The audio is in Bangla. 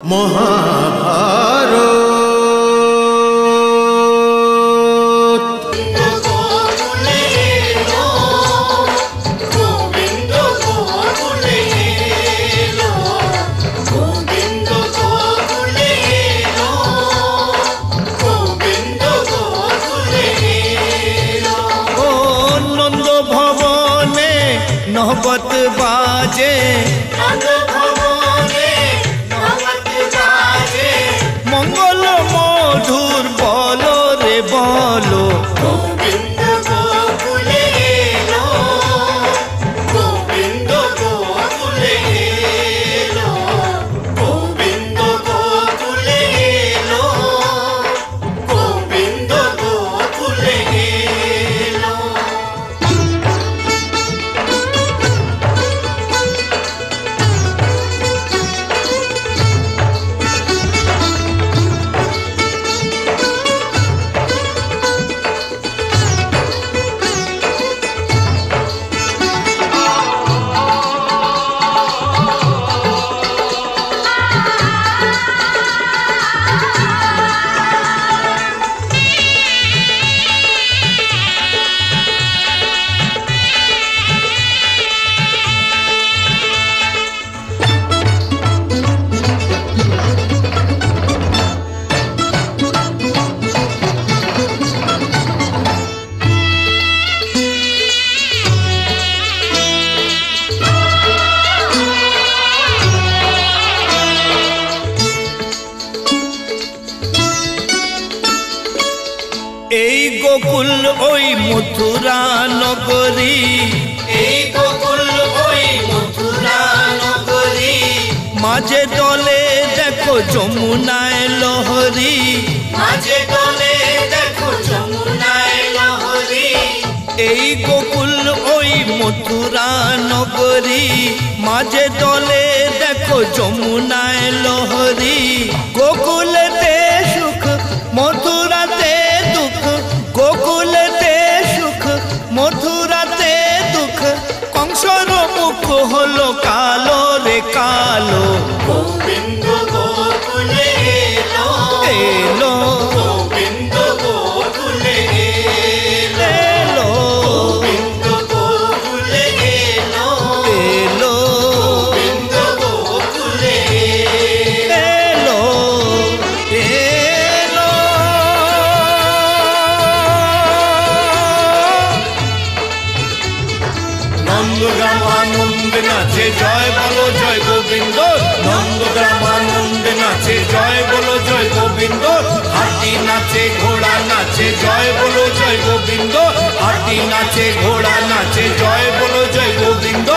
মহাভারত নন্দ ভবনে নহবত বাজে মঙ্গল মধুর বলো রে বলো গোবিন্দ গোকুলে এলো, গোবিন্দ গোকুলে এলো, গোবিন্দ গোকুলে এলো, গোবিন্দ গোকুলে এলো। এই গোকুল ওই মথুরা নগরী, এই গোকুল ওই মথুরা নগরী, মাঝে দলে দেখো যমুনায় লহরী। মাঝে দলে দেখো যমুনায় লহরী। এই গোকুল ওই মথুরা নগরী, মাঝে দলে দেখো যমুনায় লহরী। গোকুলেতে সুখ মথুরাতে দুঃখ, গোকুলেতে সুখ মথুরাতে দুঃখ। কংসর মুখ হলো কালো রে কালো, গোবিন্দ গোকুলে এলো, এলো গোবিন্দ গোকুলে এলো, এলো গোবিন্দ গোকুলে এলো, এলো গোবিন্দ গোকুলে এলো এলো। নন্দগ্রাম আনন্দ নাচে জয় বলো জয় গোবিন্দ, নন্দগ্রাম আনন্দ নাচে জয় বলো জয় গোবিন্দ। হাতি নাচে ঘোড়া নাচে জয় বলো জয় গোবিন্দ, হাতি নাচে ঘোড়া নাচে জয় বলো জয় গোবিন্দ।